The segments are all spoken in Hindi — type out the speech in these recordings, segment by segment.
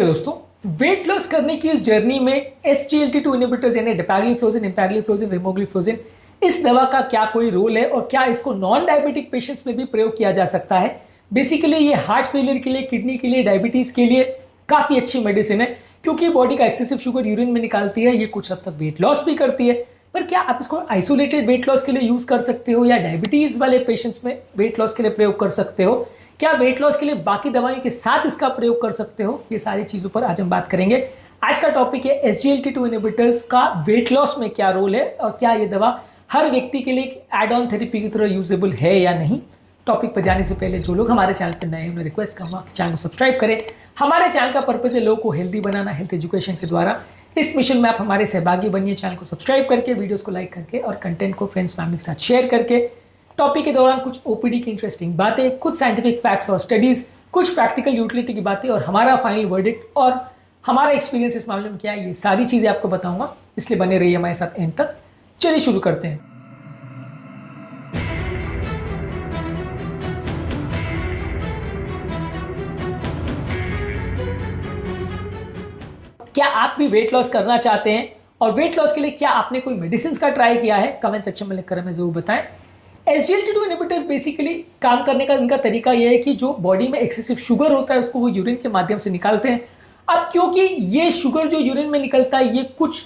दोस्तों, वेट लॉस करने की इस जर्नी में SGLT2 इनहिबिटर्स यानी डेपाग्लिफ्लोजिन, एम्पैग्लिफ्लोजिन, रिमोग्लिफ्लोजिन, इस दवा का क्या कोई रोल है और क्या इसको नॉन डायबिटिक पेशेंट्स में भी प्रयोग किया जा सकता है। बेसिकली ये हार्ट फेलियर के लिए, किडनी के लिए, डायबिटीज के लिए काफी अच्छी मेडिसिन है क्योंकि बॉडी का एक्सेसिव शुगर यूरिन में निकालती है। ये कुछ हद तक वेट लॉस भी करती है, पर क्या आप इसको आइसोलेटेड वेट लॉस के लिए यूज कर सकते हो या डायबिटीज वाले पेशेंट्स में वेट लॉस के लिए प्रयोग कर सकते हो? क्या वेट लॉस के लिए बाकी दवाइयों के साथ इसका प्रयोग कर सकते हो? ये सारी चीजों पर आज हम बात करेंगे। आज का टॉपिक है SGLT2 इनहिबिटर्स का वेट लॉस में क्या रोल है और क्या ये दवा हर व्यक्ति के लिए एड ऑन थेरेपी की तरह यूजेबल है या नहीं। टॉपिक पर जाने से पहले जो लोग हमारे चैनल पर नए हैं उन्हें रिक्वेस्ट करूंगा कि चैनल को सब्सक्राइब करें। हमारे चैनल का पर्पज है लोगों को हेल्दी बनाना, हेल्थ एजुकेशन के द्वारा। इस मिशन में आप हमारे सहभागी बनिए। चैनल को सब्सक्राइब करके, वीडियोस को लाइक करके और कंटेंट को फ्रेंड्स फैमिली के साथ शेयर करके। टॉपिक के दौरान कुछ OPD की इंटरेस्टिंग बातें, कुछ साइंटिफिक फैक्ट्स और स्टडीज, कुछ प्रैक्टिकल यूटिलिटी की बातें और हमारा फाइनल वर्डिक्ट और हमारा एक्सपीरियंस इस मामले में क्या है, ये सारी चीजें आपको बताऊंगा। इसलिए बने रहिए हमारे साथ एंड तक। चलिए शुरू करते हैं। क्या आप भी वेट लॉस करना चाहते हैं और वेट लॉस के लिए क्या आपने कोई मेडिसिन का ट्राई किया है? कमेंट सेक्शन में लिखकर हमें जरूर बताएं। SGLT2 इनहिबिटर्स बेसिकली काम करने का इनका तरीका यह है कि जो बॉडी में एक्सेसिव शुगर होता है उसको वो यूरिन के माध्यम से निकालते हैं। अब क्योंकि ये शुगर जो यूरिन में निकलता है ये कुछ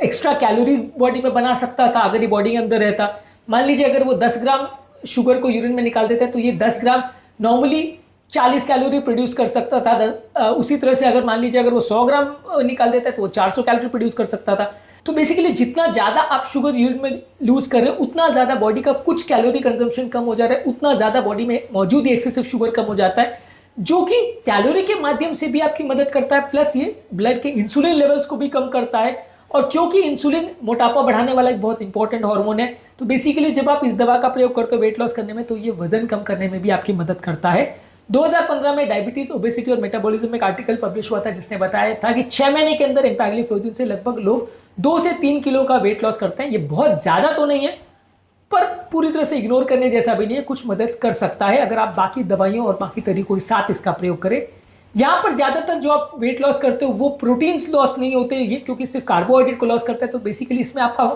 एक्स्ट्रा कैलोरीज बॉडी में बना सकता था अगर ये बॉडी के अंदर रहता। मान लीजिए अगर वो 10 ग्राम शुगर को यूरिन में निकाल देता है तो ये 10 ग्राम नॉर्मली 40 कैलोरी प्रोड्यूस कर सकता था। उसी तरह से अगर मान लीजिए अगर वो 100 ग्राम निकाल देता है तो वो 400 कैलोरी प्रोड्यूस कर सकता था। तो बेसिकली जितना ज़्यादा आप शुगर यूरिन में लूज कर रहे हो उतना ज़्यादा बॉडी का कुछ कैलोरी कंजम्पशन कम हो जा रहा है, उतना ज़्यादा बॉडी में मौजूद एक्सेसिव शुगर कम हो जाता है, जो कि कैलोरी के माध्यम से भी आपकी मदद करता है। प्लस ये ब्लड के इंसुलिन लेवल्स को भी कम करता है। और क्योंकि इंसुलिन मोटापा बढ़ाने वाला एक बहुत इंपॉर्टेंट हार्मोन है, तो बेसिकली जब आप इस दवा का प्रयोग करते हो वेट लॉस करने में तो ये वजन कम करने में भी आपकी मदद करता है। 2015 में डायबिटीज, ओबेसिटी और मेटाबॉलिज्म में एक आर्टिकल पब्लिश हुआ था जिसने बताया था कि 6 महीने के अंदर एम्पैग्लिफ्लोजिन से लगभग लोग 2 से 3 किलो का वेट लॉस करते हैं। ये बहुत ज़्यादा तो नहीं है पर पूरी तरह से इग्नोर करने जैसा भी नहीं है, कुछ मदद कर सकता है अगर आप बाकी दवाइयों और बाकी तरीकों के साथ इसका प्रयोग करें। यहाँ पर ज़्यादातर जो आप वेट लॉस करते हो वो प्रोटीन्स लॉस नहीं होते ये, क्योंकि सिर्फ कार्बोहाइड्रेट को लॉस करता है। तो बेसिकली इसमें आपका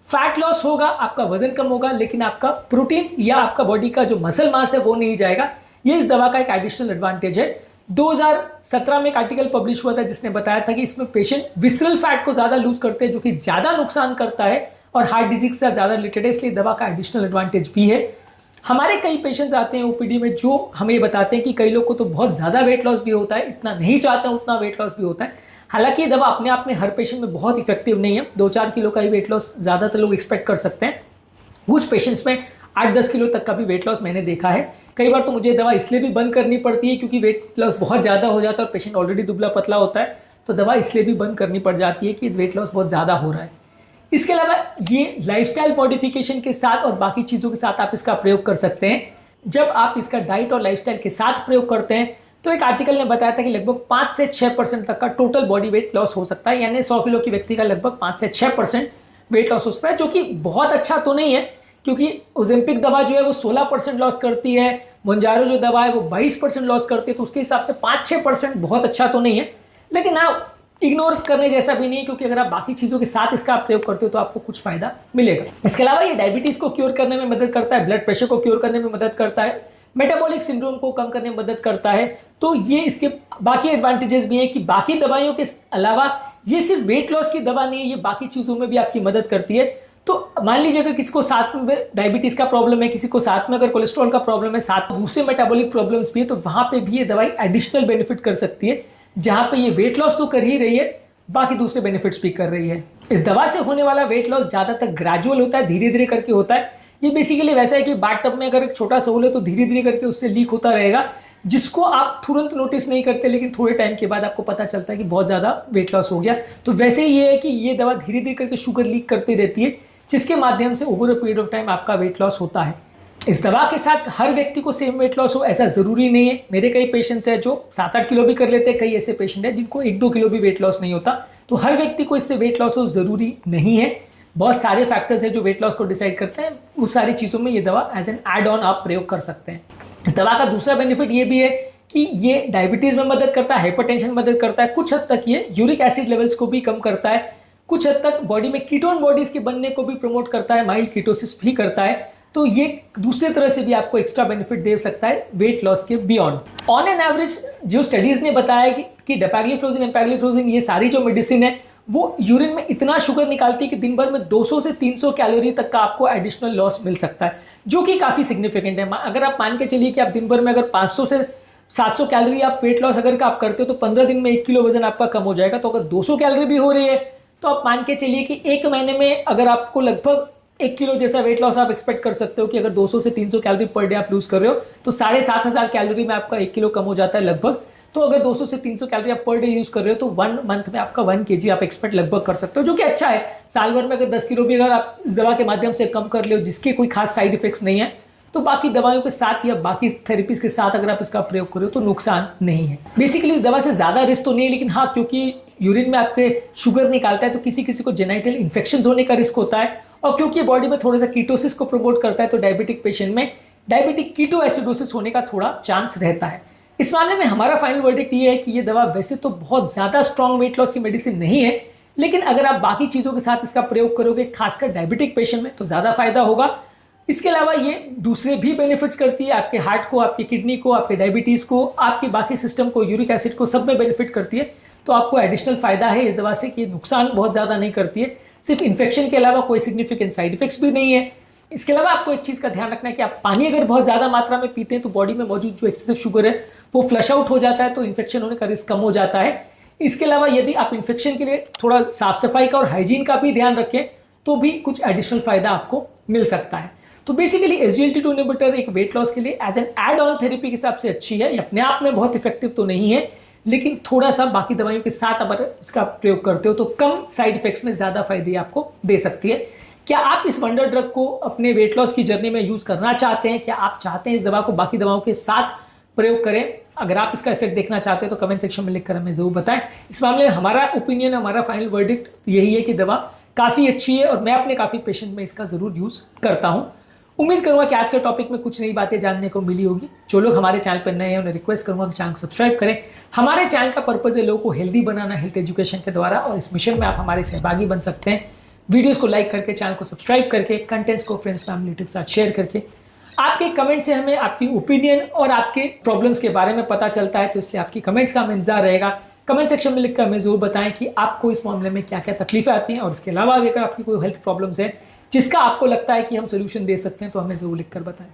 फैट लॉस होगा, आपका वजन कम होगा, लेकिन आपका प्रोटीन्स या आपका बॉडी का जो मसल मास है वो नहीं जाएगा। ये इस दवा का एक एडिशनल एडवांटेज है। 2017 में एक आर्टिकल पब्लिश हुआ था जिसने बताया था कि इसमें पेशेंट विसरल फैट को ज्यादा लूज करते हैं जो कि ज्यादा नुकसान करता है और हार्ट डिजीज से ज्यादा रिलेटेड है, इसलिए दवा का एडिशनल एडवांटेज भी है। हमारे कई पेशेंट्स आते हैं OPD में जो हमें बताते हैं कि कई लोग को तो बहुत ज्यादा वेट लॉस भी होता है, इतना नहीं चाहते हैं उतना वेट लॉस भी होता है। हालांकि ये दवा अपने आप में हर पेशेंट में बहुत इफेक्टिव नहीं है। 2-4 किलो का ही वेट लॉस ज्यादातर लोग एक्सपेक्ट कर सकते हैं। कुछ पेशेंट्स में 8-10 किलो तक का भी वेट लॉस मैंने देखा है। कई बार तो मुझे दवा इसलिए भी बंद करनी पड़ती है क्योंकि वेट लॉस बहुत ज़्यादा हो जाता है और पेशेंट ऑलरेडी दुबला पतला होता है, तो दवा इसलिए भी बंद करनी पड़ जाती है कि वेट लॉस बहुत ज़्यादा हो रहा है। इसके अलावा ये लाइफस्टाइल मॉडिफिकेशन के साथ और बाकी चीज़ों के साथ आप इसका प्रयोग कर सकते हैं। जब आप इसका डाइट और लाइफस्टाइल के साथ प्रयोग करते हैं तो एक आर्टिकल ने बताया था कि लगभग 5 से 6% तक का टोटल बॉडी वेट लॉस हो सकता है, यानी 100 किलो की व्यक्ति का लगभग 5 से 6% वेट लॉस हो सकता है, जो कि बहुत अच्छा तो नहीं है क्योंकि ओजेम्पिक दवा जो है वो 16% लॉस करती है, मोंजारो जो दवा है वो 22% लॉस करती है, तो उसके हिसाब से 5-6% बहुत अच्छा तो नहीं है, लेकिन हाँ इग्नोर करने जैसा भी नहीं है क्योंकि अगर आप बाकी चीज़ों के साथ इसका प्रयोग करते हो तो आपको कुछ फायदा मिलेगा। इसके अलावा ये डायबिटीज़ को क्योर करने में मदद करता है, ब्लड प्रेशर को क्योर करने में मदद करता है, मेटाबॉलिक सिंड्रोम को कम करने में मदद करता है। तो ये इसके बाकी एडवांटेजेस भी हैं कि बाकी दवाइयों के अलावा ये सिर्फ वेट लॉस की दवा नहीं है, ये बाकी चीज़ों में भी आपकी मदद करती है। तो मान लीजिए अगर किसी को साथ में डायबिटीज का प्रॉब्लम है, किसी को साथ में अगर कोलेस्ट्रॉल का प्रॉब्लम है, साथ में दूसरे मेटाबॉलिक प्रॉब्लम्स भी है, तो वहां पे भी ये दवाई एडिशनल बेनिफिट कर सकती है। जहां पे ये वेट लॉस तो कर ही रही है, बाकी दूसरे बेनिफिट्स भी कर रही है। इस दवा से होने वाला वेट लॉस ज्यादातर ग्रेजुअल होता है, धीरे धीरे करके होता है। ये बेसिकली वैसा है कि बाथटब में अगर एक छोटा सा होल है तो धीरे धीरे करके उससे लीक होता रहेगा, जिसको आप तुरंत नोटिस नहीं करते, लेकिन थोड़े टाइम के बाद आपको पता चलता है कि बहुत ज़्यादा वेट लॉस हो गया। तो वैसे ही ये है कि ये दवा धीरे धीरे करके शुगर लीक करती रहती है, जिसके माध्यम से over a period of time आपका वेट लॉस होता है। इस दवा के साथ हर व्यक्ति को सेम वेट लॉस हो ऐसा ज़रूरी नहीं है। मेरे कई पेशेंट्स हैं जो 7-8 किलो भी कर लेते हैं, कई ऐसे पेशेंट हैं जिनको 1-2 किलो भी वेट लॉस नहीं होता। तो हर व्यक्ति को इससे वेट लॉस हो ज़रूरी नहीं है। बहुत सारे फैक्टर्स हैं जो वेट लॉस को डिसाइड करते हैं, उस सारी चीज़ों में ये दवा एज एन एड ऑन आप प्रयोग कर सकते हैं। इस दवा का दूसरा बेनिफिट ये भी है कि ये डायबिटीज़ में मदद करता है, हाइपरटेंशन में मदद करता है, कुछ हद तक ये यूरिक एसिड लेवल्स को भी कम करता है, कुछ हद तक बॉडी में कीटोन बॉडीज के बनने को भी प्रमोट करता है, माइल्ड कीटोसिस भी करता है। तो ये दूसरे तरह से भी आपको एक्स्ट्रा बेनिफिट दे सकता है वेट लॉस के बियॉन्ड। ऑन एन एवरेज जो स्टडीज ने बताया कि डेपाग्लिफ्लोजिन, एम्पैग्लिफ्लोजिन, ये सारी जो मेडिसिन है वो यूरिन में इतना शुगर निकालती है कि दिन भर में 200 से 300 कैलोरी तक का आपको एडिशनल लॉस मिल सकता है, जो कि काफ़ी सिग्निफिकेंट है। अगर आप मान के चलिए कि आप दिन भर में अगर 500 से 700 कैलोरी आप वेट लॉस अगर आप करते हो तो 15 दिन में 1 किलो वजन आपका कम हो जाएगा। तो अगर 200 कैलोरी भी हो रही है तो आप मान के चलिए कि एक महीने में अगर आपको लगभग 1 किलो जैसा वेट लॉस आप एक्सपेक्ट कर सकते हो कि अगर 200 से 300 कैलोरी पर डे आप लूज कर रहे हो तो 7,500 कैलोरी में आपका 1 किलो कम हो जाता है लगभग। तो अगर 200 से 300 कैलोरी आप पर डे यूज कर रहे हो तो 1 मंथ में आपका 1 kg आप एक्सपेक्ट लगभग कर सकते हो, जो कि अच्छा है। साल भर में अगर 10 किलो भी अगर आप इस दवा के माध्यम से कम कर ले हो जिसके कोई खास साइड इफेक्ट्स नहीं है, तो बाकी दवाइयों के साथ या बाकी थेरेपीज के साथ अगर आप इसका प्रयोग करो तो नुकसान नहीं है। बेसिकली इस दवा से ज्यादा रिस्क तो नहीं है, लेकिन हाँ क्योंकि यूरिन में आपके शुगर निकालता है तो किसी किसी को जेनाइटल इन्फेक्शन होने का रिस्क होता है, और क्योंकि बॉडी में थोड़ा सा कीटोसिस को प्रमोट करता है तो डायबिटिक पेशेंट में डायबिटिक कीटो एसिडोसिस होने का थोड़ा चांस रहता है। इस मामले में हमारा फाइनल वर्डिक्ट ये है कि ये दवा वैसे तो बहुत ज़्यादा स्ट्रॉन्ग वेट लॉस की मेडिसिन नहीं है, लेकिन अगर आप बाकी चीज़ों के साथ इसका प्रयोग करोगे खासकर डायबिटिक पेशेंट में तो ज़्यादा फायदा होगा। इसके अलावा ये दूसरे भी बेनिफिट्स करती है, आपके हार्ट को, आपकी किडनी को, आपके डायबिटीज़ को, आपके बाकी सिस्टम को, यूरिक एसिड को, सब में बेनिफिट करती है। तो आपको एडिशनल फायदा है इस दवा से कि नुकसान बहुत ज़्यादा नहीं करती है। सिर्फ इन्फेक्शन के अलावा कोई सिग्निफिकेंट साइड इफेक्ट्स भी नहीं है। इसके अलावा आपको एक चीज़ का ध्यान रखना है कि आप पानी अगर बहुत ज़्यादा मात्रा में पीते हैं तो बॉडी में मौजूद जो एक्सेसिव शुगर है वो फ्लश आउट हो जाता है, तो इन्फेक्शन होने का रिस्क कम हो जाता है। इसके अलावा यदि आप इन्फेक्शन के लिए थोड़ा साफ सफाई का और हाइजीन का भी ध्यान रखें तो भी कुछ एडिशनल फायदा आपको मिल सकता है। तो बेसिकली SGLT2 इनहिबिटर एक वेट लॉस के लिए as an add on therapy के हिसाब से अच्छी है। ये अपने आप में बहुत इफेक्टिव तो नहीं है, लेकिन थोड़ा सा बाकी दवाइयों के साथ अगर इसका प्रयोग करते हो तो कम साइड इफेक्ट्स में ज़्यादा फायदे आपको दे सकती है। क्या आप इस वंडर ड्रग को अपने वेट लॉस की जर्नी में यूज़ करना चाहते हैं? क्या आप चाहते हैं इस दवा को बाकी दवाओं के साथ प्रयोग करें? अगर आप इसका इफेक्ट देखना चाहते हैं तो कमेंट सेक्शन में लिखकर हमें ज़रूर बताएं। इस मामले में हमारा ओपिनियन, हमारा फाइनल वर्डिक्ट यही है कि दवा काफ़ी अच्छी है और मैं अपने काफ़ी पेशेंट में इसका ज़रूर यूज़ करता हूँ। उम्मीद करूंगा कि आज के टॉपिक में कुछ नई बातें जानने को मिली होगी। जो लोग हमारे चैनल पर नए हैं उन्हें रिक्वेस्ट करूंगा कि चैनल को सब्सक्राइब करें। हमारे चैनल का पर्पज़ है लोगों को हेल्दी बनाना, हेल्थ एजुकेशन के द्वारा, और इस मिशन में आप हमारे सहभागी बन सकते हैं। वीडियोस को लाइक करके, चैनल को सब्सक्राइब करके, कंटेंट्स को फ्रेंड्स फैमिली के साथ शेयर करके। आपके कमेंट से हमें आपकी ओपिनियन और आपके प्रॉब्लम्स के बारे में पता चलता है, तो इसलिए आपकी कमेंट्स का हमें इंतजार रहेगा। कमेंट सेक्शन में लिखकर हमें ज़रूर बताएं कि आपको इस मामले में क्या क्या तकलीफें आती हैं, और इसके अलावा भी अगर आपकी कोई हेल्थ प्रॉब्लम्स है जिसका आपको लगता है कि हम सोल्यूशन दे सकते हैं तो हमें ज़रूर लिखकर बताएं।